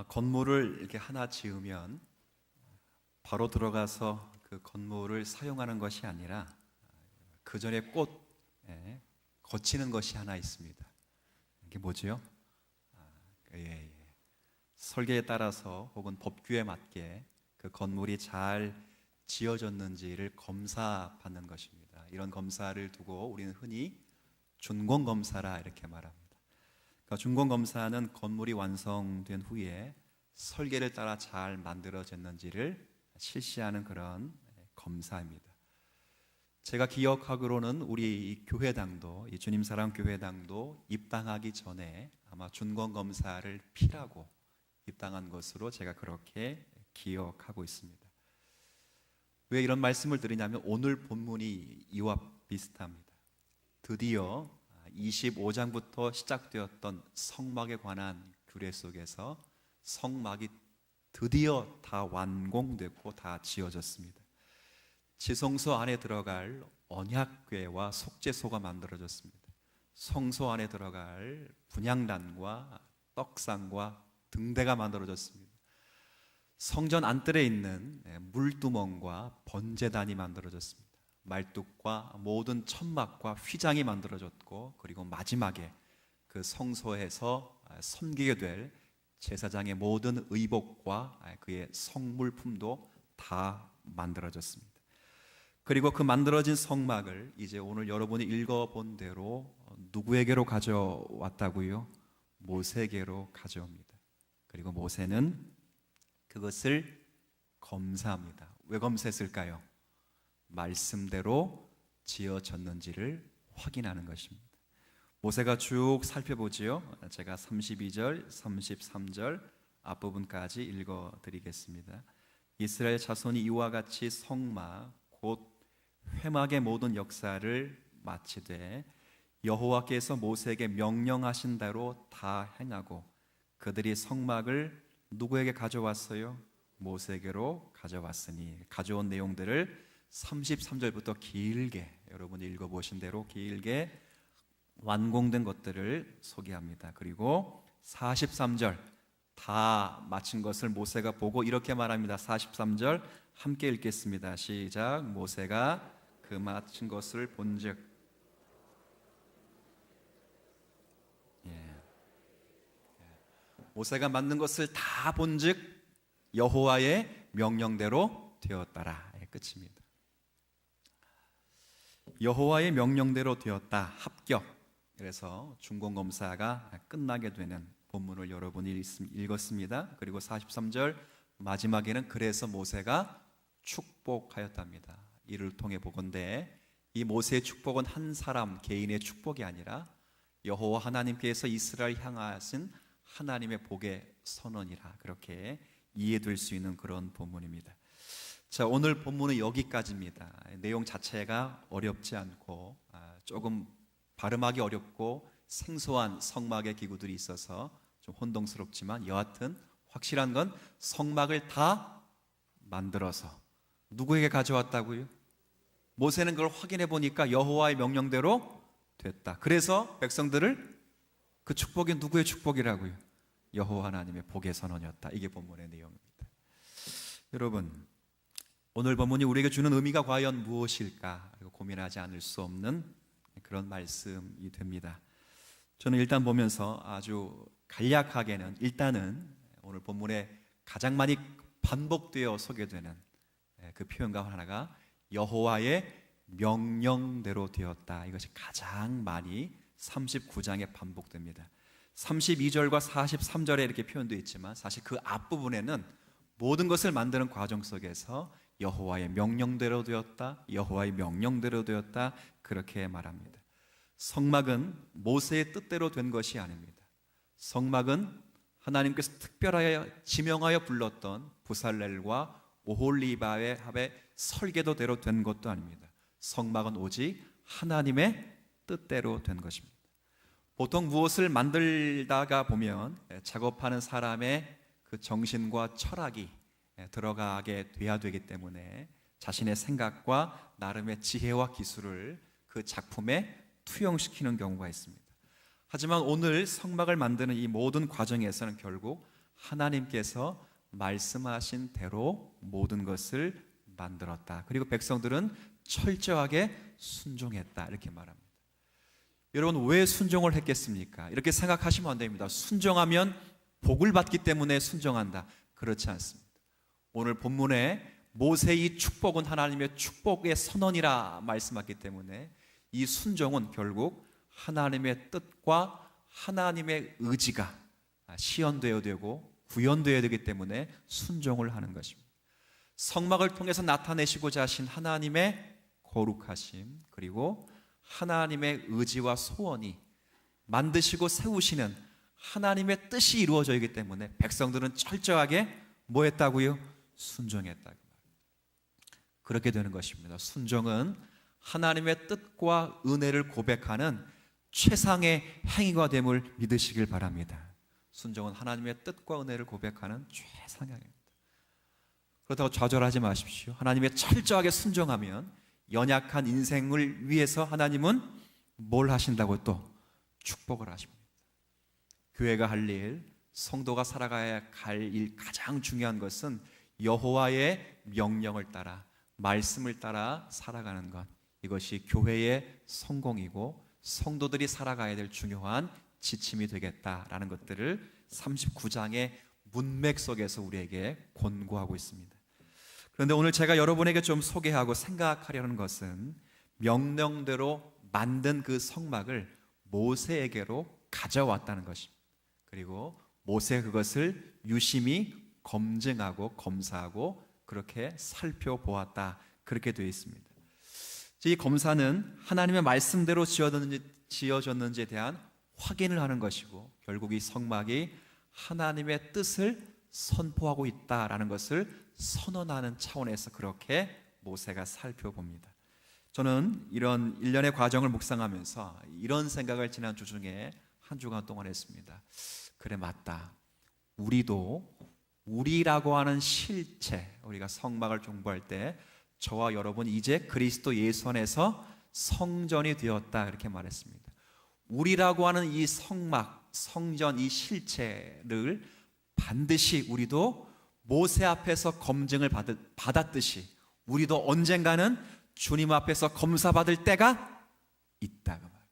건물을 이렇게 하나 지으면 바로 들어가서 그 건물을 사용하는 것이 아니라 그 전에 거치는 것이 하나 있습니다. 이게 뭐지요? 설계에 따라서 혹은 법규에 맞게 그 건물이 잘 지어졌는지를 검사받는 것입니다. 이런 검사를 두고 우리는 흔히 준공검사라 이렇게 말합니다. 그러니까 준공검사는 건물이 완성된 후에 설계를 따라 잘 만들어졌는지를 실시하는 그런 검사입니다. 제가 기억하기로는 우리 이 교회당도, 이 주님사랑교회당도 입당하기 전에 아마 준공검사를 피라고 입당한 것으로 제가 그렇게 기억하고 있습니다. 왜 이런 말씀을 드리냐면 오늘 본문이 이와 비슷합니다. 드디어 25장부터 시작되었던 성막에 관한 규례 속에서 성막이 드디어 다 완공됐고 다 지어졌습니다. 지성소 안에 들어갈 언약궤와 속죄소가 만들어졌습니다. 성소 안에 들어갈 분향단과 떡상과 등대가 만들어졌습니다. 성전 안뜰에 있는 물두멍과 번제단이 만들어졌습니다. 말뚝과 모든 천막과 휘장이 만들어졌고, 그리고 마지막에 그 성소에서 섬기게 될 제사장의 모든 의복과 그의 성물품도 다 만들어졌습니다. 그리고 그 만들어진 성막을 이제 오늘 여러분이 읽어본 대로 누구에게로 가져왔다고요? 모세에게로 가져옵니다. 그리고 모세는 그것을 검사합니다. 왜 검사했을까요? 말씀대로 지어졌는지를 확인하는 것입니다. 모세가 쭉 살펴보지요. 제가 32절, 33절 앞부분까지 읽어드리겠습니다. 이스라엘 자손이 이와 같이 성막 곧 회막의 모든 역사를 마치되 여호와께서 모세에게 명령하신 대로 다 행하고 그들이 성막을 누구에게 가져왔어요? 모세에게로 가져왔으니, 가져온 내용들을 33절부터 길게 여러분이 읽어보신 대로 길게 완공된 것들을 소개합니다. 그리고 43절 다 마친 것을 모세가 보고 이렇게 말합니다. 43절 함께 읽겠습니다. 시작. 모세가 그 마친 것을 본즉 모세가 만든 것을 다 본즉 여호와의 명령대로 되었더라. 끝입니다. 여호와의 명령대로 되었다. 합격. 그래서 준공검사가 끝나게 되는 본문을 여러분이 읽었습니다. 그리고 43절 마지막에는 그래서 모세가 축복하였답니다. 이를 통해 보건대 이 모세의 축복은 한 사람 개인의 축복이 아니라 여호와 하나님께서 이스라엘 향하신 하나님의 복의 선언이라 그렇게 이해될 수 있는 그런 본문입니다. 자, 오늘 본문은 여기까지입니다. 내용 자체가 어렵지 않고 조금 발음하기 어렵고 생소한 성막의 기구들이 있어서 좀 혼동스럽지만 여하튼 확실한 건 성막을 다 만들어서 누구에게 가져왔다고요? 모세는 그걸 확인해 보니까 여호와의 명령대로 됐다. 그래서 백성들을 그 축복이 누구의 축복이라고요? 여호와 하나님의 복의 선언이었다. 이게 본문의 내용입니다. 여러분, 오늘 본문이 우리에게 주는 의미가 과연 무엇일까 고민하지 않을 수 없는 그런 말씀이 됩니다. 저는 일단 보면서 아주 간략하게는 일단은 오늘 본문에 가장 많이 반복되어 소개되는 그 표현과 하나가 여호와의 명령대로 되었다. 이것이 가장 많이 39장에 반복됩니다. 32절과 43절에 이렇게 표현되어 있지만 사실 그 앞부분에는 모든 것을 만드는 과정 속에서 여호와의 명령대로 되었다, 여호와의 명령대로 되었다 그렇게 말합니다. 성막은 모세의 뜻대로 된 것이 아닙니다. 성막은 하나님께서 특별하여 지명하여 불렀던 부살렐과 오홀리바의 합의 설계도대로 된 것도 아닙니다. 성막은 오직 하나님의 뜻대로 된 것입니다. 보통 무엇을 만들다가 보면 작업하는 사람의 그 정신과 철학이 들어가게 돼야 되기 때문에 자신의 생각과 나름의 지혜와 기술을 그 작품에 투영시키는 경우가 있습니다. 하지만 오늘 성막을 만드는 이 모든 과정에서는 결국 하나님께서 말씀하신 대로 모든 것을 만들었다. 그리고 백성들은 철저하게 순종했다. 이렇게 말합니다. 여러분, 왜 순종을 했겠습니까? 이렇게 생각하시면 안 됩니다. 순종하면 복을 받기 때문에 순종한다. 그렇지 않습니다. 오늘 본문에 모세의 축복은 하나님의 축복의 선언이라 말씀하기 때문에 이 순종은 결국 하나님의 뜻과 하나님의 의지가 시연되어야 되고 구현되어야 되기 때문에 순종을 하는 것입니다. 성막을 통해서 나타내시고자 하신 하나님의 거룩하심, 그리고 하나님의 의지와 소원이 만드시고 세우시는 하나님의 뜻이 이루어져야 하기 때문에 백성들은 철저하게 뭐 했다고요? 순종했다고. 그렇게 되는 것입니다. 순종은 하나님의 뜻과 은혜를 고백하는 최상의 행위가 됨을 믿으시길 바랍니다. 순종은 하나님의 뜻과 은혜를 고백하는 최상의 행위입니다. 그렇다고 좌절하지 마십시오. 하나님의 철저하게 순종하면 연약한 인생을 위해서 하나님은 뭘 하신다고? 또 축복을 하십니다. 교회가 할 일, 성도가 살아가야 할 일, 가장 중요한 것은 여호와의 명령을 따라, 말씀을 따라 살아가는 것. 이것이 교회의 성공이고 성도들이 살아가야 될 중요한 지침이 되겠다라는 것들을 39장의 문맥 속에서 우리에게 권고하고 있습니다. 그런데 오늘 제가 여러분에게 좀 소개하고 생각하려는 것은 명령대로 만든 그 성막을 모세에게로 가져왔다는 것입니다. 그리고 모세가 그것을 유심히 검증하고 검사하고 그렇게 살펴보았다. 그렇게 되어 있습니다. 이 검사는 하나님의 말씀대로 지어졌는지에 대한 확인을 하는 것이고, 결국 이 성막이 하나님의 뜻을 선포하고 있다라는 것을 선언하는 차원에서 그렇게 모세가 살펴봅니다. 저는 이런 일련의 과정을 묵상하면서 이런 생각을 지난 주 중에 한 주간 동안 했습니다. 그래, 맞다. 우리라고 하는 실체, 우리가 성막을 중보할 때 저와 여러분 이제 그리스도 예수 안에서 성전이 되었다, 이렇게 말했습니다. 우리라고 하는 이 성막, 성전, 이 실체를 반드시 우리도 모세 앞에서 검증을 받았듯이 우리도 언젠가는 주님 앞에서 검사받을 때가 있다고 말합니다.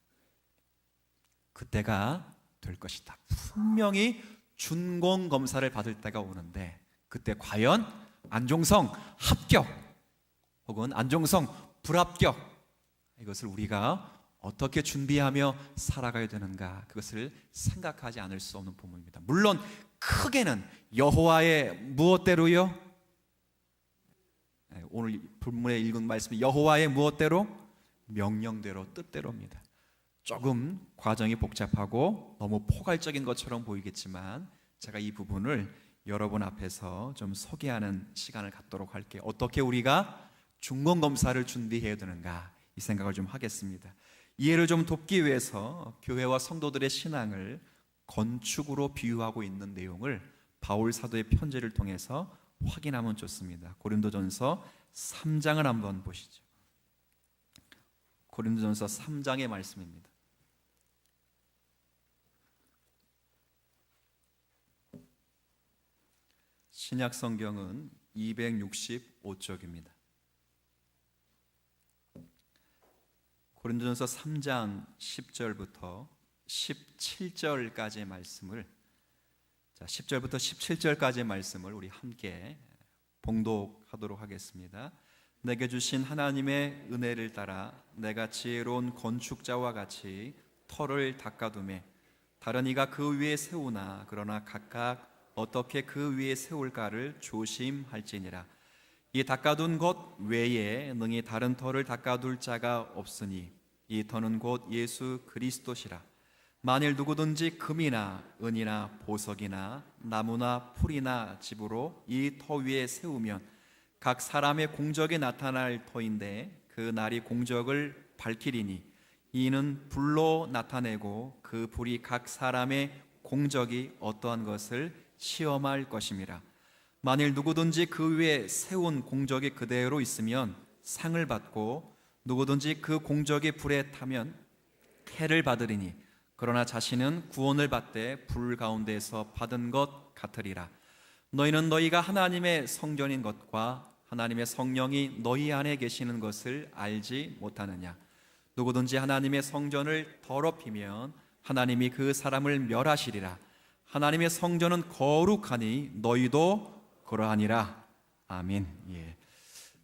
그때가 될 것이다. 분명히 준공 검사를 받을 때가 오는데, 그때 과연 안종성 합격 혹은 안종성 불합격, 이것을 우리가 어떻게 준비하며 살아가야 되는가, 그것을 생각하지 않을 수 없는 부분입니다. 물론 크게는 여호와의 무엇대로요? 오늘 본문에 읽은 말씀이 여호와의 무엇대로? 명령대로, 뜻대로입니다. 조금 과정이 복잡하고 너무 포괄적인 것처럼 보이겠지만 제가 이 부분을 여러분 앞에서 좀 소개하는 시간을 갖도록 할게요. 어떻게 우리가 중공검사를 준비해야 되는가, 이 생각을 좀 하겠습니다. 이해를 좀 돕기 위해서 교회와 성도들의 신앙을 건축으로 비유하고 있는 내용을 바울 사도의 편지를 통해서 확인하면 좋습니다. 고린도전서 3장을 한번 보시죠. 고린도전서 3장의 말씀입니다. 신약 성경은 265쪽입니다. 고린도전서 3장 10절부터 17절까지의 말씀을, 10절부터 17절까지의 말씀을 우리 함께 봉독하도록 하겠습니다. 내게 주신 하나님의 은혜를 따라 내가 지혜로운 건축자와 같이 터를 닦아두매 다른 이가 그 위에 세우나 그러나 각각 어떻게 그 위에 세울까를 조심할지니라. 이 닦아둔 것 외에 능히 다른 터를 닦아둘 자가 없으니 이 터는 곧 예수 그리스도시라. 만일 누구든지 금이나 은이나 보석이나 나무나 풀이나 집으로 이 터 위에 세우면 각 사람의 공적이 나타날 터인데 그 날이 공적을 밝히리니 이는 불로 나타내고 그 불이 각 사람의 공적이 어떠한 것을 시험할 것임이라. 만일 누구든지 그 위에 세운 공적이 그대로 있으면 상을 받고 누구든지 그 공적이 불에 타면 해를 받으리니 그러나 자신은 구원을 받되 불 가운데에서 받은 것 같으리라. 너희는 너희가 하나님의 성전인 것과 하나님의 성령이 너희 안에 계시는 것을 알지 못하느냐. 누구든지 하나님의 성전을 더럽히면 하나님이 그 사람을 멸하시리라. 하나님의 성전은 거룩하니 너희도 그러하니라. 아멘.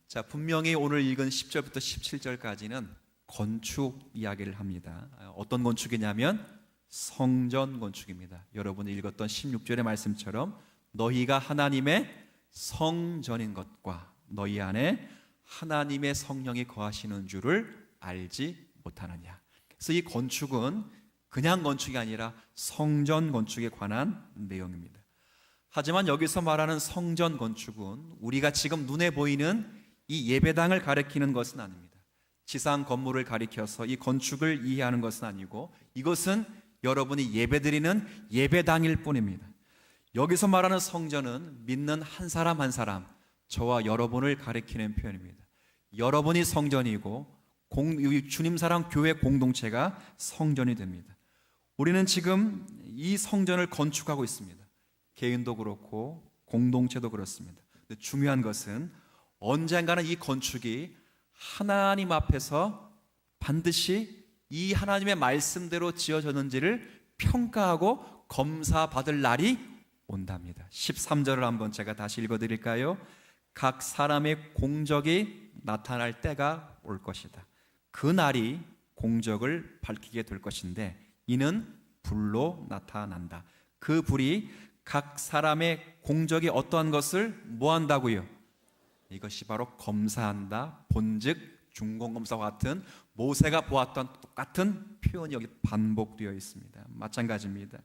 자, 분명히 오늘 읽은 10절부터 17절까지는 건축 이야기를 합니다. 어떤 건축이냐면 성전 건축입니다. 여러분이 읽었던 16절의 말씀처럼 너희가 하나님의 성전인 것과 너희 안에 하나님의 성령이 거하시는 줄을 알지 못하느냐. 그래서 이 건축은 그냥 건축이 아니라 성전 건축에 관한 내용입니다. 하지만 여기서 말하는 성전 건축은 우리가 지금 눈에 보이는 이 예배당을 가리키는 것은 아닙니다. 지상 건물을 가리켜서 이 건축을 이해하는 것은 아니고 이것은 여러분이 예배드리는 예배당일 뿐입니다. 여기서 말하는 성전은 믿는 한 사람 한 사람, 저와 여러분을 가리키는 표현입니다. 여러분이 성전이고 주님 사랑 교회 공동체가 성전이 됩니다. 우리는 지금 이 성전을 건축하고 있습니다. 개인도 그렇고 공동체도 그렇습니다. 근데 중요한 것은 언젠가는 이 건축이 하나님 앞에서 반드시 이 하나님의 말씀대로 지어졌는지를 평가하고 검사받을 날이 온답니다. 13절을 한번 제가 다시 읽어드릴까요? 각 사람의 공적이 나타날 때가 올 것이다. 그 날이 공적을 밝히게 될 것인데 이는 불로 나타난다. 그 불이 각 사람의 공적이 어떠한 것을 뭐 한다고요? 이것이 바로 검사한다. 본즉 중공검사와 같은 모세가 보았던 똑같은 표현이 여기 반복되어 있습니다. 마찬가지입니다.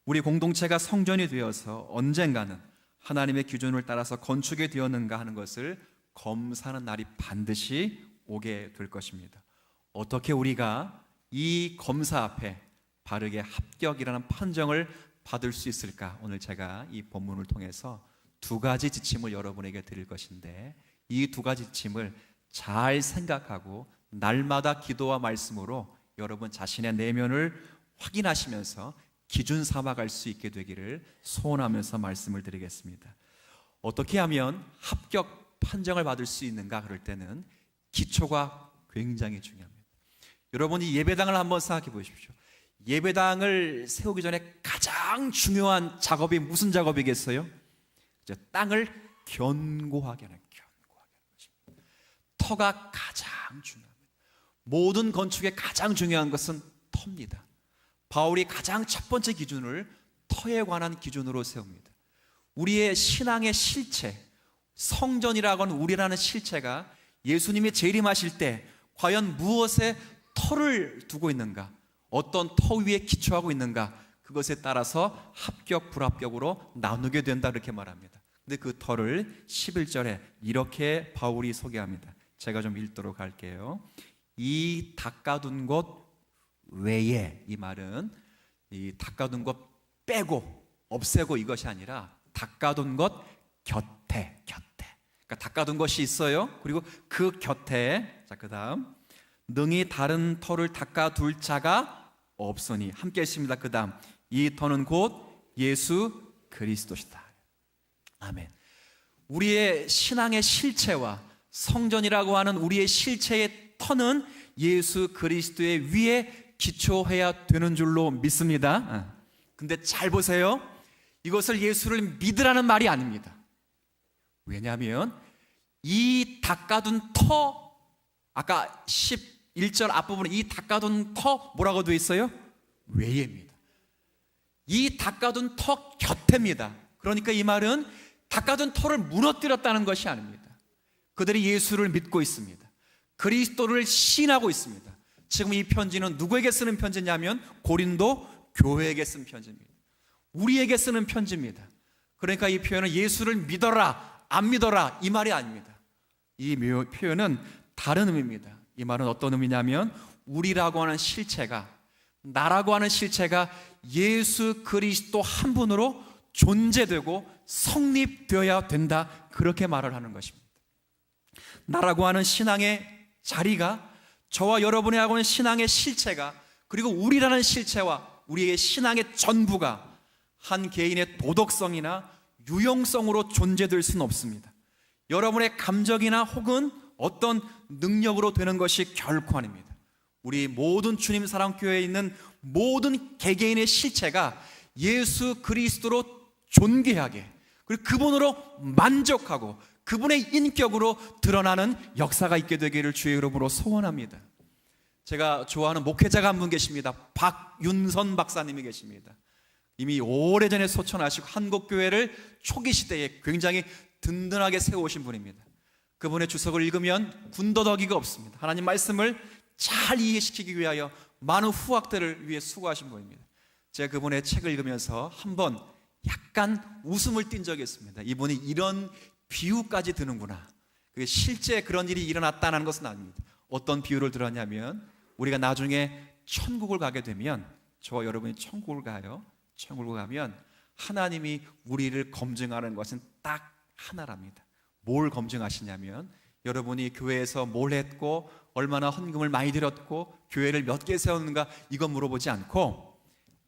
우리 공동체가 성전이 되어서 언젠가는 하나님의 기준을 따라서 건축이 되었는가 하는 것을 검사하는 날이 반드시 오게 될 것입니다. 어떻게 우리가 이 검사 앞에 바르게 합격이라는 판정을 받을 수 있을까? 오늘 제가 이 본문을 통해서 두 가지 지침을 여러분에게 드릴 것인데 이 두 가지 지침을 잘 생각하고 날마다 기도와 말씀으로 여러분 자신의 내면을 확인하시면서 기준 삼아갈 수 있게 되기를 소원하면서 말씀을 드리겠습니다. 어떻게 하면 합격 판정을 받을 수 있는가? 그럴 때는 기초가 굉장히 중요합니다. 여러분이 예배당을 한번 생각해 보십시오. 예배당을 세우기 전에 가장 중요한 작업이 무슨 작업이겠어요? 땅을 견고하게 하는 것입니다. 터가 가장 중요합니다. 모든 건축에 가장 중요한 것은 터입니다. 바울이 가장 첫 번째 기준을 터에 관한 기준으로 세웁니다. 우리의 신앙의 실체, 성전이라고 하는 우리라는 실체가 예수님이 재림하실 때 과연 무엇에 터를 두고 있는가, 어떤 터 위에 기초하고 있는가, 그것에 따라서 합격, 불합격으로 나누게 된다 이렇게 말합니다. 근데 그 터를 11절에 이렇게 바울이 소개합니다. 제가 좀 읽도록 할게요. 이 닦아둔 곳 외에, 이 말은 이 닦아둔 것 빼고 없애고 이것이 아니라 닦아둔 것 곁에 그러니까 닦아둔 것이 있어요. 그리고 그 곁에, 자, 그 다음 능히 다른 터를 닦아둘 자가 없으니, 함께 했습니다. 그 다음 이 터는 곧 예수 그리스도시다. 아멘. 우리의 신앙의 실체와 성전이라고 하는 우리의 실체의 터는 예수 그리스도의 위에 기초해야 되는 줄로 믿습니다. 근데 잘 보세요. 이것을 예수를 믿으라는 말이 아닙니다. 왜냐하면 이 닦아둔 터, 아까 11절 앞부분에 이 닦아둔 터 뭐라고 되어 있어요? 외에입니다. 이 닦아둔 터 곁입니다. 그러니까 이 말은 닦아둔 터를 무너뜨렸다는 것이 아닙니다. 그들이 예수를 믿고 있습니다. 그리스도를 신하고 있습니다. 지금 이 편지는 누구에게 쓰는 편지냐면 고린도 교회에게 쓴 편지입니다. 우리에게 쓰는 편지입니다. 그러니까 이 표현은 예수를 믿어라, 안 믿어라 이 말이 아닙니다. 이 표현은 다른 의미입니다. 이 말은 어떤 의미냐면 우리라고 하는 실체가, 나라고 하는 실체가 예수 그리스도 한 분으로 존재되고 성립되어야 된다, 그렇게 말을 하는 것입니다. 나라고 하는 신앙의 자리가, 저와 여러분이 하고 있는 신앙의 실체가, 그리고 우리라는 실체와 우리의 신앙의 전부가 한 개인의 도덕성이나 유용성으로 존재될 수는 없습니다. 여러분의 감정이나 혹은 어떤 능력으로 되는 것이 결코 아닙니다. 우리 모든 주님 사랑교회에 있는 모든 개개인의 실체가 예수 그리스도로 존귀하게, 그리고 그분으로 만족하고 그분의 인격으로 드러나는 역사가 있게 되기를 주의 이름으로 소원합니다. 제가 좋아하는 목회자가 한 분 계십니다. 박윤선 박사님이 계십니다. 이미 오래전에 소천하시고 한국교회를 초기 시대에 굉장히 든든하게 세우신 분입니다. 그분의 주석을 읽으면 군더더기가 없습니다. 하나님 말씀을 잘 이해시키기 위하여 많은 후학들을 위해 수고하신 분입니다. 제가 그분의 책을 읽으면서 한번 약간 웃음을 띈 적이 있습니다. 이분이 이런 비유까지 드는구나. 그게 실제 그런 일이 일어났다는 것은 아닙니다. 어떤 비유를 들었냐면, 우리가 나중에 천국을 가게 되면, 저와 여러분이 천국을 가요. 천국을 가면 하나님이 우리를 검증하는 것은 딱 하나랍니다. 뭘 검증하시냐면, 여러분이 교회에서 뭘 했고 얼마나 헌금을 많이 드렸고 교회를 몇 개 세웠는가, 이거 물어보지 않고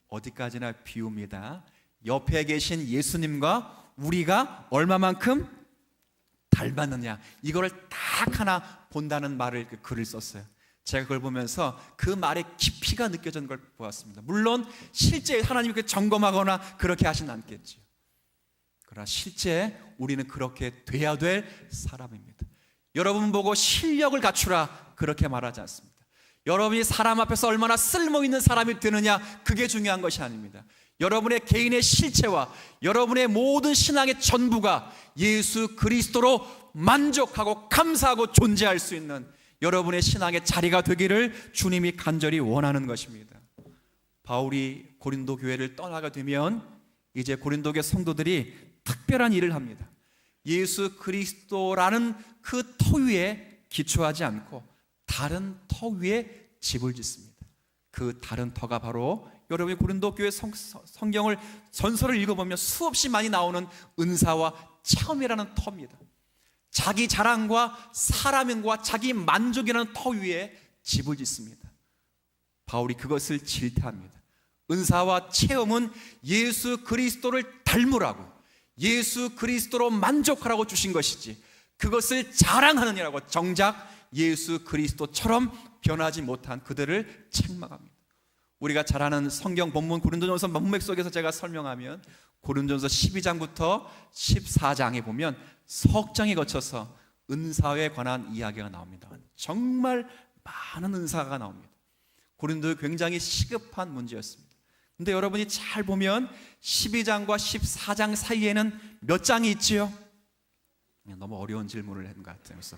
어디까지나 비웁니다. 옆에 계신 예수님과 우리가 얼마만큼 닮았느냐, 이거를 딱 하나 본다는 말을, 그 글을 썼어요. 제가 그걸 보면서 그 말의 깊이가 느껴지는 걸 보았습니다. 물론 실제 하나님이 그 점검하거나 그렇게 하진 않겠죠. 그러나 실제 우리는 그렇게 돼야 될 사람입니다. 여러분 보고 실력을 갖추라 그렇게 말하지 않습니다. 여러분이 사람 앞에서 얼마나 쓸모있는 사람이 되느냐, 그게 중요한 것이 아닙니다. 여러분의 개인의 실체와 여러분의 모든 신앙의 전부가 예수 그리스도로 만족하고 감사하고 존재할 수 있는 여러분의 신앙의 자리가 되기를 주님이 간절히 원하는 것입니다. 바울이 고린도 교회를 떠나게 되면 이제 고린도 교회 성도들이 특별한 일을 합니다. 예수 그리스도라는 그 터 위에 기초하지 않고 다른 터 위에 집을 짓습니다. 그 다른 터가 바로 여러분이 고린도 교회 성경을 전설을 읽어보면 수없이 많이 나오는 은사와 체험이라는 터입니다. 자기 자랑과 사람과 자기 만족이라는 터 위에 집을 짓습니다. 바울이 그것을 질타합니다. 은사와 체험은 예수 그리스도를 닮으라고, 예수 그리스도로 만족하라고 주신 것이지 그것을 자랑하느냐라고 정작 예수 그리스도처럼 변하지 못한 그들을 책망합니다. 우리가 잘 아는 성경 본문 고린도전서 문맥 속에서 제가 설명하면 고린도전서 12장부터 14장에 보면 석 장에 거쳐서 은사에 관한 이야기가 나옵니다. 정말 많은 은사가 나옵니다. 고린도에 굉장히 시급한 문제였습니다. 근데 여러분이 잘 보면 12장과 14장 사이에는 몇 장이 있지요? 너무 어려운 질문을 한 것 같아요. 그래서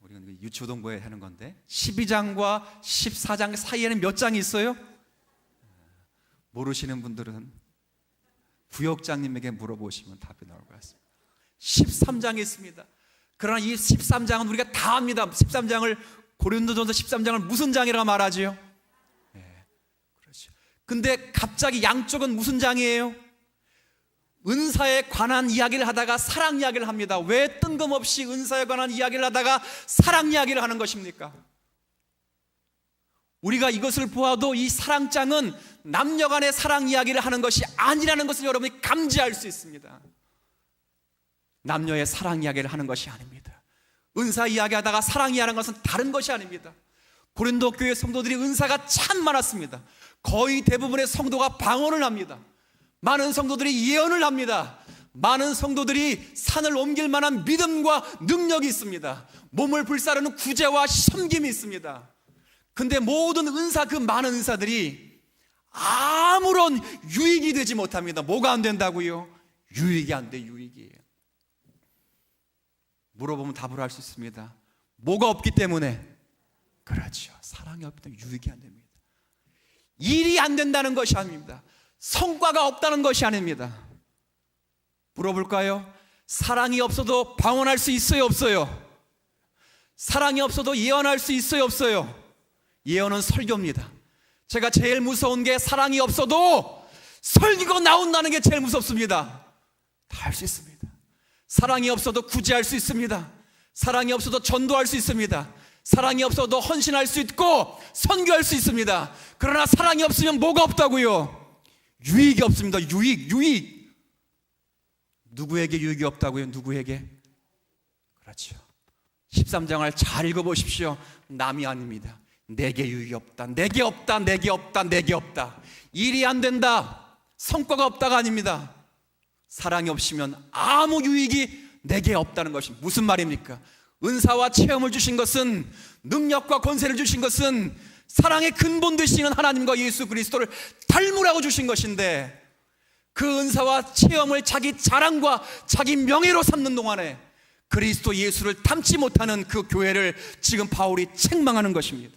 우리는 유초동부에 하는 건데 12장과 14장 사이에는 몇 장이 있어요? 모르시는 분들은 부역장님에게 물어보시면 답이 나올 것 같습니다. 13장이 있습니다. 그러나 이 13장은 우리가 다 압니다. 13장을 고린도전서 13장을 무슨 장이라고 말하지요? 네, 그렇죠. 근데 갑자기 양쪽은 무슨 장이에요? 은사에 관한 이야기를 하다가 사랑 이야기를 합니다. 왜 뜬금없이 은사에 관한 이야기를 하다가 사랑 이야기를 하는 것입니까? 우리가 이것을 보아도 이 사랑장은 남녀 간의 사랑 이야기를 하는 것이 아니라는 것을 여러분이 감지할 수 있습니다. 남녀의 사랑 이야기를 하는 것이 아닙니다. 은사 이야기하다가 사랑 이야기하는 것은 다른 것이 아닙니다. 고린도 교회 성도들이 은사가 참 많았습니다. 거의 대부분의 성도가 방언을 합니다. 많은 성도들이 예언을 합니다. 많은 성도들이 산을 옮길 만한 믿음과 능력이 있습니다. 몸을 불사르는 구제와 섬김이 있습니다. 근데 모든 은사, 그 많은 은사들이 아무런 유익이 되지 못합니다. 뭐가 안 된다고요? 유익이 안 돼, 유익이에요. 물어보면 답을 할 수 있습니다. 뭐가 없기 때문에? 그렇죠. 사랑이 없기 때문에 유익이 안 됩니다. 일이 안 된다는 것이 아닙니다. 성과가 없다는 것이 아닙니다. 물어볼까요? 사랑이 없어도 방언할 수 있어요, 없어요? 사랑이 없어도 예언할 수 있어요, 없어요? 예언은 설교입니다. 제가 제일 무서운 게 사랑이 없어도 설교가 나온다는 게 제일 무섭습니다. 다 할 수 있습니다. 사랑이 없어도 구제할 수 있습니다. 사랑이 없어도 전도할 수 있습니다. 사랑이 없어도 헌신할 수 있고 선교할 수 있습니다. 그러나 사랑이 없으면 뭐가 없다고요? 유익이 없습니다. 유익. 누구에게 유익이 없다고요? 누구에게? 그렇죠. 13장을 잘 읽어보십시오. 남이 아닙니다. 내게 유익이 없다. 내게 없다. 내게 없다. 내게 없다. 일이 안 된다. 성과가 없다가 아닙니다. 사랑이 없으면 아무 유익이 내게 없다는 것이 무슨 말입니까? 은사와 체험을 주신 것은, 능력과 권세를 주신 것은 사랑의 근본 되시는 하나님과 예수 그리스도를 닮으라고 주신 것인데, 그 은사와 체험을 자기 자랑과 자기 명예로 삼는 동안에 그리스도 예수를 닮지 못하는 그 교회를 지금 바울이 책망하는 것입니다.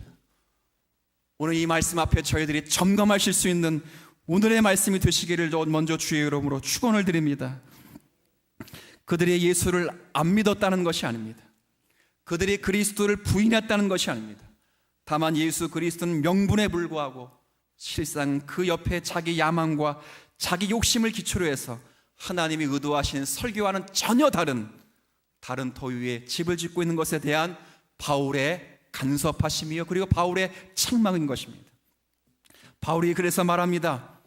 오늘 이 말씀 앞에 저희들이 점검하실 수 있는 오늘의 말씀이 되시기를 먼저 주의 이름으로 축원을 드립니다. 그들이 예수를 안 믿었다는 것이 아닙니다. 그들이 그리스도를 부인했다는 것이 아닙니다. 다만 예수 그리스도는 명분에 불구하고 실상 그 옆에 자기 야망과 자기 욕심을 기초로 해서 하나님이 의도하신 설교와는 전혀 다른 토유의 집을 짓고 있는 것에 대한 바울의 간섭하심이요, 그리고 바울의 책망인 것입니다. 바울이 그래서 말합니다.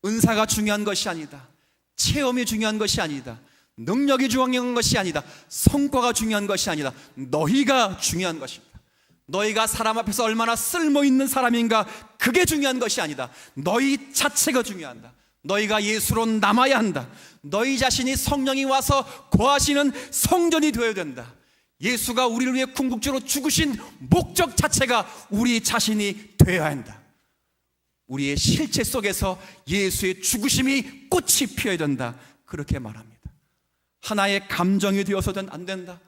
은사가 중요한 것이 아니다. 체험이 중요한 것이 아니다. 능력이 중요한 것이 아니다. 성과가 중요한 것이 아니다. 너희가 중요한 것입니다. 너희가 사람 앞에서 얼마나 쓸모있는 사람인가, 그게 중요한 것이 아니다. 너희 자체가 중요하다. 너희가 예수로 남아야 한다. 너희 자신이 성령이 와서 거하시는 성전이 되어야 된다. 예수가 우리를 위해 궁극적으로 죽으신 목적 자체가 우리 자신이 되어야 한다. 우리의 실체 속에서 예수의 죽으심이 꽃이 피어야 된다. 그렇게 말합니다. 하나의 감정이 되어서는 안 된다.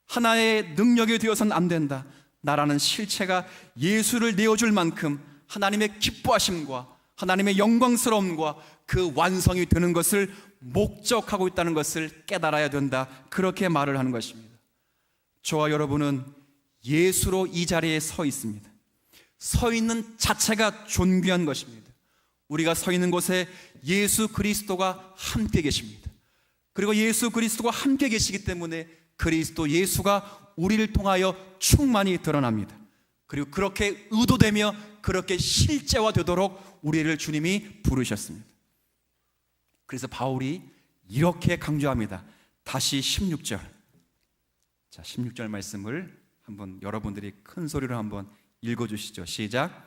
하나의 능력이 되어서는 안 된다. 나라는 실체가 예수를 내어줄 만큼 하나님의 기뻐하심과 하나님의 영광스러움과 그 완성이 되는 것을 목적하고 있다는 것을 깨달아야 된다. 그렇게 말을 하는 것입니다. 저와 여러분은 예수로 이 자리에 서 있습니다. 서 있는 자체가 존귀한 것입니다. 우리가 서 있는 곳에 예수 그리스도가 함께 계십니다. 그리고 예수 그리스도가 함께 계시기 때문에 그리스도 예수가 우리를 통하여 충만히 드러납니다. 그리고 그렇게 의도되며 그렇게 실제화되도록 우리를 주님이 부르셨습니다. 그래서 바울이 이렇게 강조합니다. 다시 16절. 자, 16절 말씀을 한번 여러분들이 큰 소리로 한번 읽어주시죠. 시작.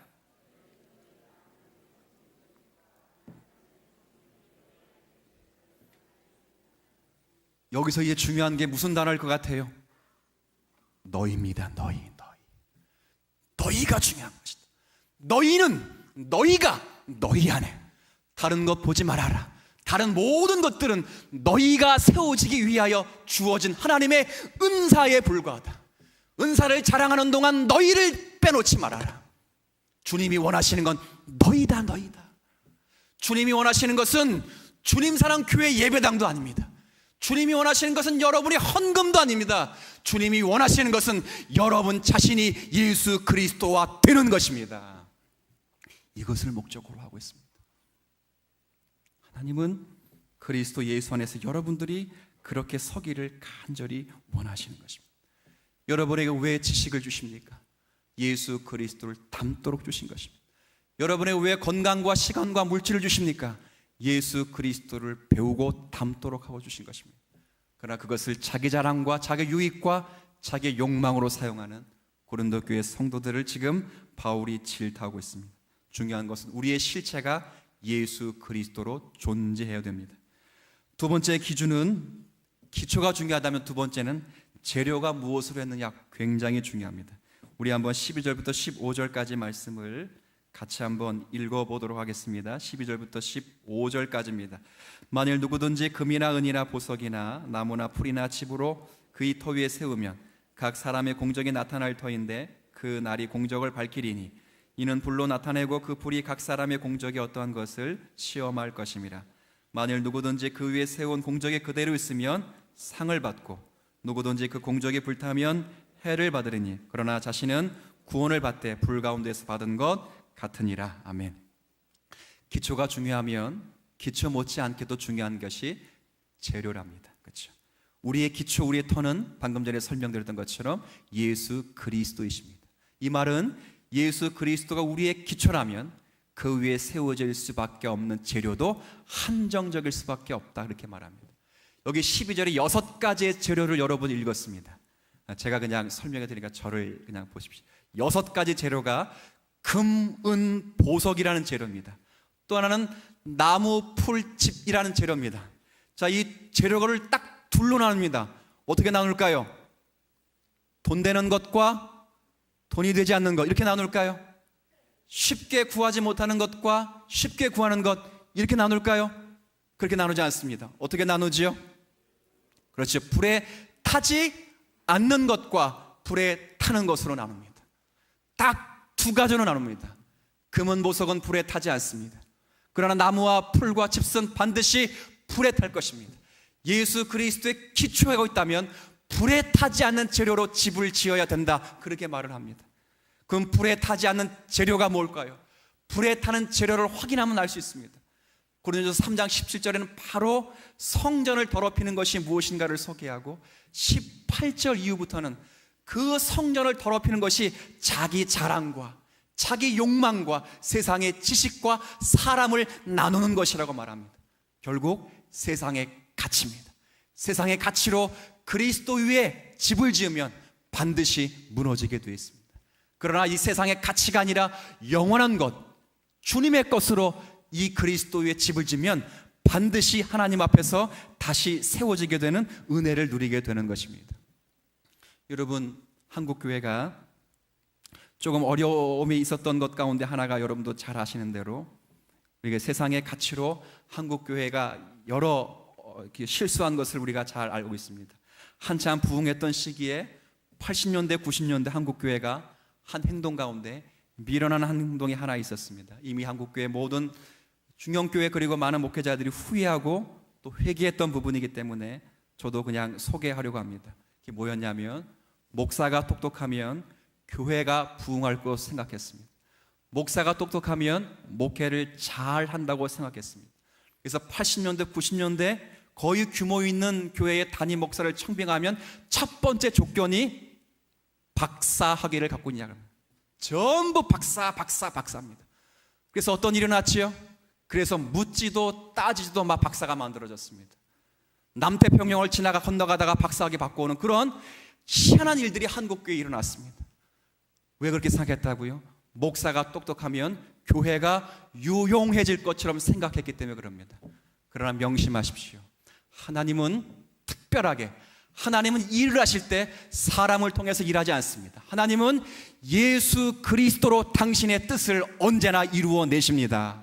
여기서 이제 중요한 게 무슨 단어일 것 같아요? 너희입니다. 너희가 중요한 것이다. 너희가 너희 안에 다른 것 보지 말아라. 다른 모든 것들은 너희가 세워지기 위하여 주어진 하나님의 은사에 불과하다. 은사를 자랑하는 동안 너희를 빼놓지 말아라. 주님이 원하시는 건 너희다. 주님이 원하시는 것은 주님 사랑 교회 예배당도 아닙니다. 주님이 원하시는 것은 여러분의 헌금도 아닙니다. 주님이 원하시는 것은 여러분 자신이 예수 그리스도와 되는 것입니다. 이것을 목적으로 하고 있습니다. 하나님은 그리스도 예수 안에서 여러분들이 그렇게 서기를 간절히 원하시는 것입니다. 여러분에게 왜 지식을 주십니까? 예수 그리스도를 닮도록 주신 것입니다. 여러분에게 왜 건강과 시간과 물질을 주십니까? 예수 그리스도를 배우고 닮도록 하고 주신 것입니다. 그러나 그것을 자기 자랑과 자기 유익과 자기 욕망으로 사용하는 고린도 교회 성도들을 지금 바울이 질타하고 있습니다. 중요한 것은 우리의 실체가 예수 그리스도로 존재해야 됩니다. 두 번째 기준은, 기초가 중요하다면 두 번째는 재료가 무엇으로 했느냐, 굉장히 중요합니다. 우리 한번 12절부터 15절까지 말씀을 같이 한번 읽어보도록 하겠습니다. 12절부터 15절까지입니다. 만일 누구든지 금이나 은이나 보석이나 나무나 풀이나 집으로 그의 터 위에 세우면 각 사람의 공적이 나타날 터인데 그 날이 공적을 밝히리니 이는 불로 나타내고 그 불이 각 사람의 공적이 어떠한 것을 시험할 것임이라. 만일 누구든지 그 위에 세운 공적이 그대로 있으면 상을 받고 누구든지 그 공적이 불타면 해를 받으리니 그러나 자신은 구원을 받되 불 가운데서 받은 것 같으니라. 아멘. 기초가 중요하면 기초 못지않게도 중요한 것이 재료랍니다. 그렇죠? 우리의 기초, 우리의 터는 방금 전에 설명드렸던 것처럼 예수 그리스도이십니다. 이 말은 예수 그리스도가 우리의 기초라면 그 위에 세워질 수밖에 없는 재료도 한정적일 수밖에 없다, 그렇게 말합니다. 여기 12절에 6가지의 재료를 여러분 읽었습니다. 제가 그냥 설명해 드리니까 저를 그냥 보십시오. 6가지 재료가 금, 은, 보석이라는 재료입니다. 또 하나는 나무, 풀, 짚이라는 재료입니다. 자, 이 재료를 딱 둘로 나눕니다. 어떻게 나눌까요? 돈 되는 것과 돈이 되지 않는 것, 이렇게 나눌까요? 쉽게 구하지 못하는 것과 쉽게 구하는 것, 이렇게 나눌까요? 그렇게 나누지 않습니다. 어떻게 나누지요? 그렇죠. 불에 타지 않는 것과 불에 타는 것으로 나눕니다. 딱 두 가지로 나눕니다. 금은, 보석은 불에 타지 않습니다. 그러나 나무와 풀과 칩은 반드시 불에 탈 것입니다. 예수 그리스도의 기초가 있다면 불에 타지 않는 재료로 집을 지어야 된다, 그렇게 말을 합니다. 그럼 불에 타지 않는 재료가 뭘까요? 불에 타는 재료를 확인하면 알 수 있습니다. 고린도서 3장 17절에는 바로 성전을 더럽히는 것이 무엇인가를 소개하고 18절 이후부터는 그 성전을 더럽히는 것이 자기 자랑과 자기 욕망과 세상의 지식과 사람을 나누는 것이라고 말합니다. 결국 세상의 가치입니다. 세상의 가치로 그리스도 위에 집을 지으면 반드시 무너지게 되어 있습니다. 그러나 이 세상의 가치가 아니라 영원한 것, 주님의 것으로 이 그리스도 위에 집을 지면 반드시 하나님 앞에서 다시 세워지게 되는 은혜를 누리게 되는 것입니다. 여러분, 한국교회가 조금 어려움이 있었던 것 가운데 하나가 여러분도 잘 아시는 대로 우리가 세상의 가치로 한국교회가 여러 실수한 것을 우리가 잘 알고 있습니다. 한참 부흥했던 시기에 80년대, 90년대 한국교회가 한 행동 가운데 미련한 행동이 하나 있었습니다. 이미 한국교회 모든 중형교회 그리고 많은 목회자들이 후회하고 또 회개했던 부분이기 때문에 저도 그냥 소개하려고 합니다. 그게 뭐였냐면, 목사가 똑똑하면 교회가 부흥할 것 생각했습니다. 목사가 똑똑하면 목회를 잘 한다고 생각했습니다. 그래서 80년대, 90년대 거의 규모 있는 교회의 담임 목사를 청빙하면 첫 번째 조건이 박사 학위를 갖고 있냐고 합니다. 전부 박사입니다. 그래서 어떤 일이 났지요? 그래서 묻지도 따지지도 막 박사가 만들어졌습니다. 남태평양을 건너가다가 박사학위 받고 오는 그런 희한한 일들이 한국교회에 일어났습니다. 왜 그렇게 생각했다고요? 목사가 똑똑하면 교회가 유용해질 것처럼 생각했기 때문에 그럽니다. 그러나 명심하십시오. 하나님은 특별하게, 하나님은 일을 하실 때 사람을 통해서 일하지 않습니다. 하나님은 예수 그리스도로 당신의 뜻을 언제나 이루어 내십니다.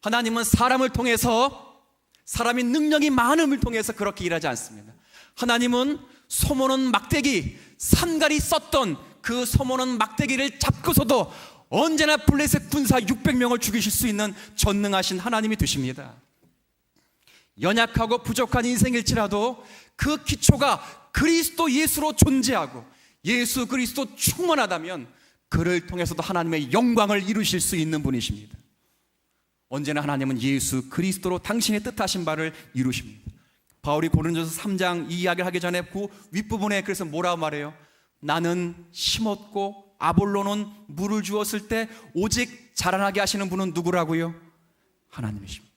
하나님은 사람을 통해서, 사람이 능력이 많음을 통해서 그렇게 일하지 않습니다. 하나님은 소모는 막대기, 산갈이 썼던 그 소모는 막대기를 잡고서도 언제나 블레셋 군사 600명을 죽이실 수 있는 전능하신 하나님이 되십니다. 연약하고 부족한 인생일지라도 그 기초가 그리스도 예수로 존재하고 예수 그리스도 충만하다면 그를 통해서도 하나님의 영광을 이루실 수 있는 분이십니다. 언제나 하나님은 예수 그리스도로 당신의 뜻하신 바를 이루십니다. 바울이 고린도서 3장 이 이야기를 하기 전에 그 윗부분에 그래서 뭐라고 말해요? 나는 심었고 아볼로는 물을 주었을 때 오직 자라나게 하시는 분은 누구라고요? 하나님이십니다.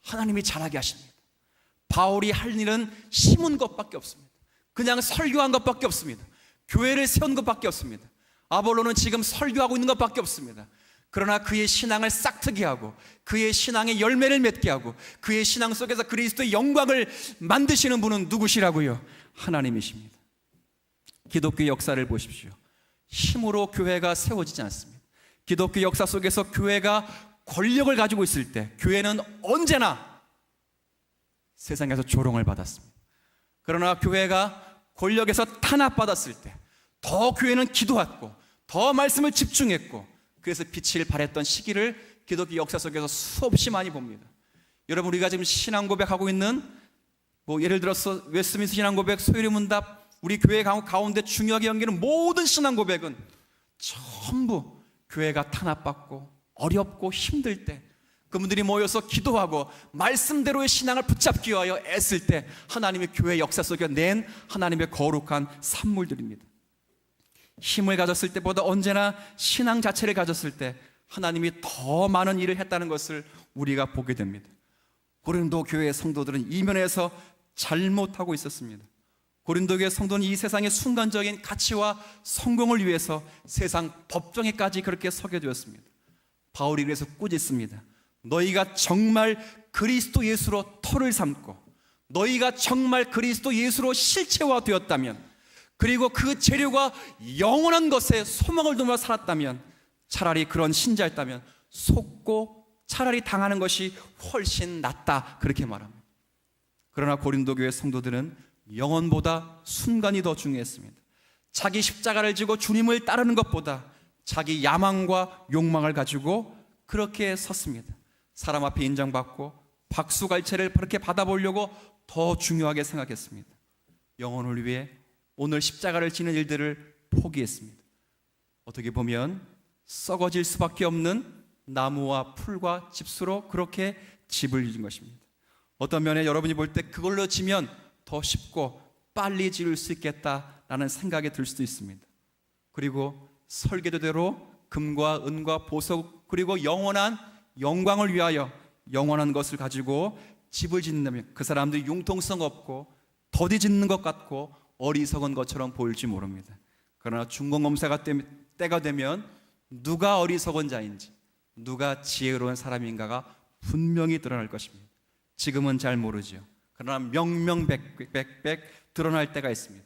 하나님이 자라게 하십니다. 바울이 할 일은 심은 것밖에 없습니다. 그냥 설교한 것밖에 없습니다. 교회를 세운 것밖에 없습니다. 아볼로는 지금 설교하고 있는 것밖에 없습니다. 그러나 그의 신앙을 싹트게 하고 그의 신앙의 열매를 맺게 하고 그의 신앙 속에서 그리스도의 영광을 만드시는 분은 누구시라고요? 하나님이십니다. 기독교 역사를 보십시오. 힘으로 교회가 세워지지 않습니다. 기독교 역사 속에서 교회가 권력을 가지고 있을 때 교회는 언제나 세상에서 조롱을 받았습니다. 그러나 교회가 권력에서 탄압받았을 때 더 교회는 기도했고 더 말씀을 집중했고 그래서 빛을 발했던 시기를 기독교 역사 속에서 수없이 많이 봅니다. 여러분, 우리가 지금 신앙 고백하고 있는 예를 들어서 웨스트민스터 신앙 고백, 소유리 문답, 우리 교회 가운데 중요하게 연기는 모든 신앙 고백은 전부 교회가 탄압받고 어렵고 힘들 때 그분들이 모여서 기도하고 말씀대로의 신앙을 붙잡기 위하여 애쓸 때 하나님의 교회 역사 속에 낸 하나님의 거룩한 산물들입니다. 힘을 가졌을 때보다 언제나 신앙 자체를 가졌을 때 하나님이 더 많은 일을 했다는 것을 우리가 보게 됩니다. 고린도 교회의 성도들은 이면에서 잘못하고 있었습니다. 고린도 교회 성도는 이 세상의 순간적인 가치와 성공을 위해서 세상 법정에까지 그렇게 서게 되었습니다. 바울이 그래서 꾸짖습니다. 너희가 정말 그리스도 예수로 터를 삼고 너희가 정말 그리스도 예수로 실체화되었다면, 그리고 그 재료가 영원한 것에 소망을 두며 살았다면, 차라리 그런 신자였다면 속고 차라리 당하는 것이 훨씬 낫다, 그렇게 말합니다. 그러나 고린도 교회 성도들은 영혼보다 순간이 더 중요했습니다. 자기 십자가를 지고 주님을 따르는 것보다 자기 야망과 욕망을 가지고 그렇게 섰습니다. 사람 앞에 인정받고 박수갈채를 그렇게 받아보려고 더 중요하게 생각했습니다. 영혼을 위해 오늘 십자가를 지는 일들을 포기했습니다. 어떻게 보면 썩어질 수밖에 없는 나무와 풀과 집수로 그렇게 집을 지은 것입니다. 어떤 면에 여러분이 볼 때 그걸로 지면 더 쉽고 빨리 지을 수 있겠다라는 생각이 들 수도 있습니다. 그리고 설계도대로 금과 은과 보석 그리고 영원한 영광을 위하여 영원한 것을 가지고 집을 짓는다면 그 사람들이 융통성 없고 더디 짓는 것 같고 어리석은 것처럼 보일지 모릅니다. 그러나 중공검사가 때가 되면 누가 어리석은 자인지 누가 지혜로운 사람인가가 분명히 드러날 것입니다. 지금은 잘 모르죠. 그러나 명명백백 드러날 때가 있습니다.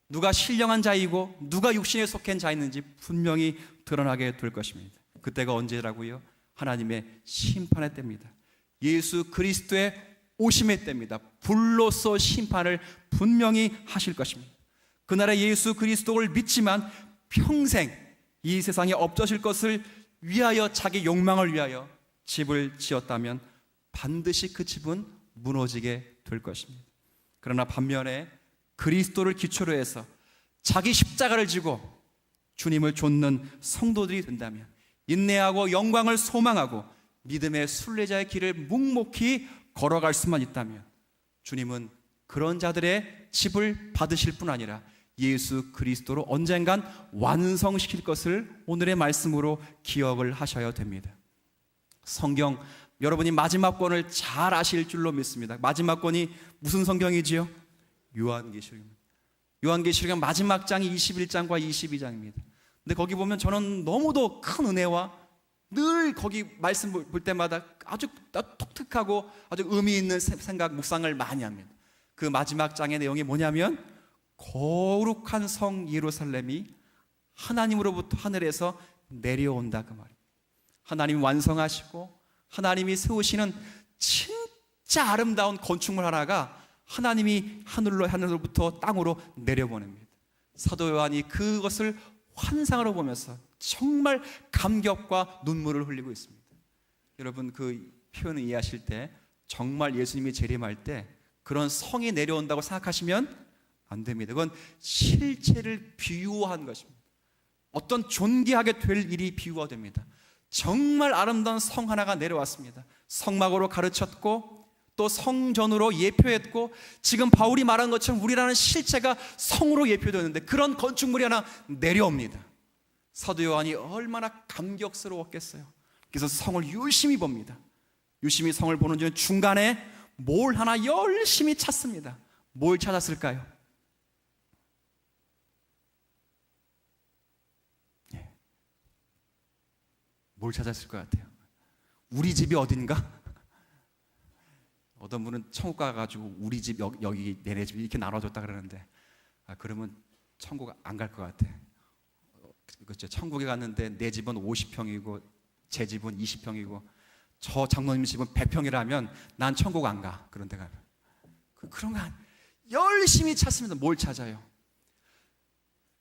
누가 신령한 자이고 누가 육신에 속한 자있는지 분명히 드러나게 될 것입니다. 그때가 언제라고요? 하나님의 심판의 때입니다. 예수 그리스도의 오심의 때입니다. 불로서 심판을 분명히 하실 것입니다. 그날에 예수 그리스도를 믿지만 평생 이 세상에 없어질 것을 위하여 자기 욕망을 위하여 집을 지었다면 반드시 그 집은 무너지게 될 것입니다. 그러나 반면에 그리스도를 기초로 해서 자기 십자가를 지고 주님을 좇는 성도들이 된다면, 인내하고 영광을 소망하고 믿음의 순례자의 길을 묵묵히 걸어갈 수만 있다면 주님은 그런 자들의 집을 받으실 뿐 아니라 예수 그리스도로 언젠간 완성시킬 것을 오늘의 말씀으로 기억을 하셔야 됩니다. 성경 여러분이 마지막 권을 잘 아실 줄로 믿습니다. 마지막 권이 무슨 성경이지요? 요한계시록입니다. 요한계시록 마지막 장이 21장과 22장입니다. 근데 거기 보면 저는 너무도 큰 은혜와 늘 거기 말씀 볼 때마다 아주 독특하고 아주 의미 있는 생각, 묵상을 많이 합니다. 그 마지막 장의 내용이 뭐냐면 거룩한 성 예루살렘이 하나님으로부터 하늘에서 내려온다, 그 말입니다. 하나님이 완성하시고 하나님이 세우시는 진짜 아름다운 건축물 하나가 하나님이 하늘로부터 땅으로 내려보냅니다. 사도 요한이 그것을 환상으로 보면서 정말 감격과 눈물을 흘리고 있습니다. 여러분 그 표현을 이해하실 때 정말 예수님이 재림할 때 그런 성이 내려온다고 생각하시면 안 됩니다. 그건 실체를 비유한 것입니다. 어떤 존귀하게 될 일이 비유가 됩니다. 정말 아름다운 성 하나가 내려왔습니다. 성막으로 가르쳤고 또 성전으로 예표했고, 지금 바울이 말한 것처럼 우리라는 실체가 성으로 예표되는데 그런 건축물이 하나 내려옵니다. 사도 요한이 얼마나 감격스러웠겠어요. 그래서 성을 유심히 봅니다. 유심히 성을 보는 중에 중간에 뭘 하나 열심히 찾습니다. 뭘 찾았을까요? 뭘 찾았을 것 같아요? 우리 집이 어딘가? 어떤 분은 천국 가가지고 우리 집 여기 내내 집 이렇게 나눠줬다 그러는데 그러면 천국 안 갈 것 같아. 그렇죠. 천국에 갔는데 내 집은 50평이고 제 집은 20평이고 저 장로님 집은 100평이라면 난 천국 안 가. 그런 데 가면 그런 거 열심히 찾습니다. 뭘 찾아요?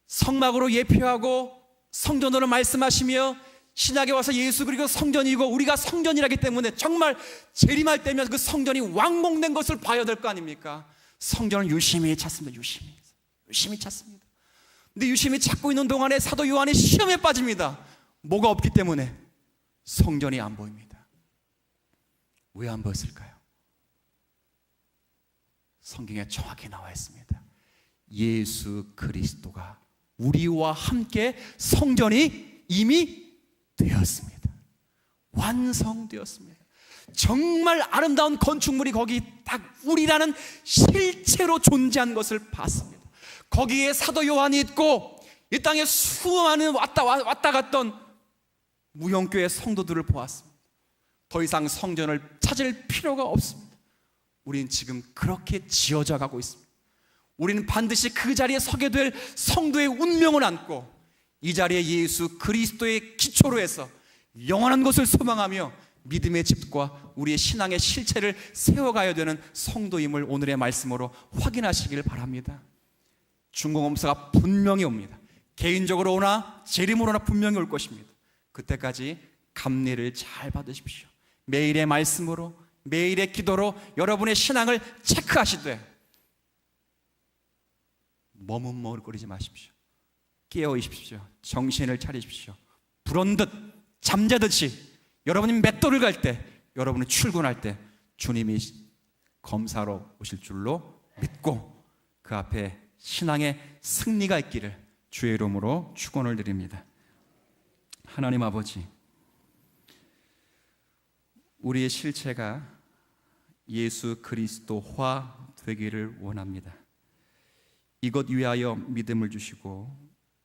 성막으로 예표하고 성전으로 말씀하시며 신약에 와서 예수 그리고 성전이고 우리가 성전이라기 때문에 정말 재림할 때면 그 성전이 완공된 것을 봐야 될 거 아닙니까? 성전을 유심히 찾습니다. 유심히 찾습니다. 근데 유심히 찾고 있는 동안에 사도 요한이 시험에 빠집니다. 뭐가 없기 때문에 성전이 안 보입니다. 왜 안 벗을까요? 성경에 정확히 나와 있습니다. 예수 그리스도가 우리와 함께 성전이 이미 되었습니다. 완성되었습니다. 정말 아름다운 건축물이 거기 딱 우리라는 실체로 존재한 것을 봤습니다. 거기에 사도 요한이 있고 이 땅에 수많은 왔다 갔던 무형교회 성도들을 보았습니다. 더 이상 성전을 찾을 필요가 없습니다. 우리는 지금 그렇게 지어져 가고 있습니다. 우리는 반드시 그 자리에 서게 될 성도의 운명을 안고 이 자리에 예수 그리스도의 기초로 해서 영원한 것을 소망하며 믿음의 집과 우리의 신앙의 실체를 세워가야 되는 성도임을 오늘의 말씀으로 확인하시길 바랍니다. 중공검사가 분명히 옵니다. 개인적으로 오나 재림으로 오나 분명히 올 것입니다. 그때까지 감리를 잘 받으십시오. 매일의 말씀으로, 매일의 기도로 여러분의 신앙을 체크하시되 머뭇머뭇거리지 마십시오. 깨어있십시오. 정신을 차리십시오. 불언듯 잠자듯이 여러분이 맷돌을 갈 때, 여러분이 출근할 때 주님이 검사로 오실 줄로 믿고 그 앞에 신앙의 승리가 있기를 주의 이름으로 축원을 드립니다. 하나님 아버지, 우리의 실체가 예수 그리스도화 되기를 원합니다. 이것 위하여 믿음을 주시고,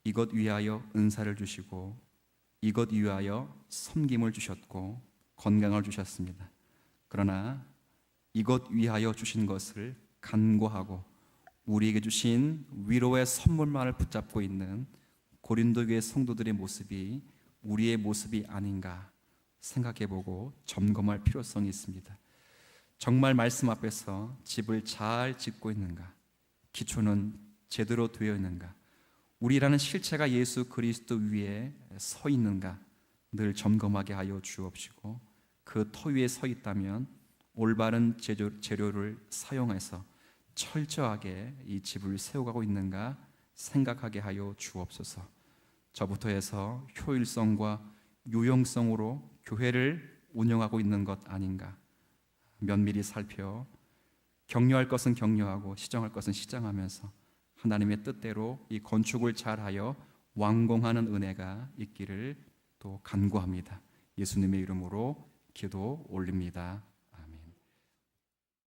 이것 위하여 은사를 주시고, 이것 위하여 섬김을 주셨고 건강을 주셨습니다. 그러나 이것 위하여 주신 것을 간구하고 우리에게 주신 위로의 선물만을 붙잡고 있는 고린도 교회 성도들의 모습이 우리의 모습이 아닌가 생각해보고 점검할 필요성이 있습니다. 정말 말씀 앞에서 집을 잘 짓고 있는가? 기초는 제대로 되어 있는가? 우리라는 실체가 예수 그리스도 위에 서 있는가 늘 점검하게 하여 주옵시고, 그 터 위에 서 있다면 올바른 재료를 사용해서 철저하게 이 집을 세워가고 있는가 생각하게 하여 주옵소서. 저부터 해서 효율성과 유용성으로 교회를 운영하고 있는 것 아닌가 면밀히 살펴 격려할 것은 격려하고 시정할 것은 시정하면서 하나님의 뜻대로 이 건축을 잘하여 완공하는 은혜가 있기를 또 간구합니다. 예수님의 이름으로 기도 올립니다.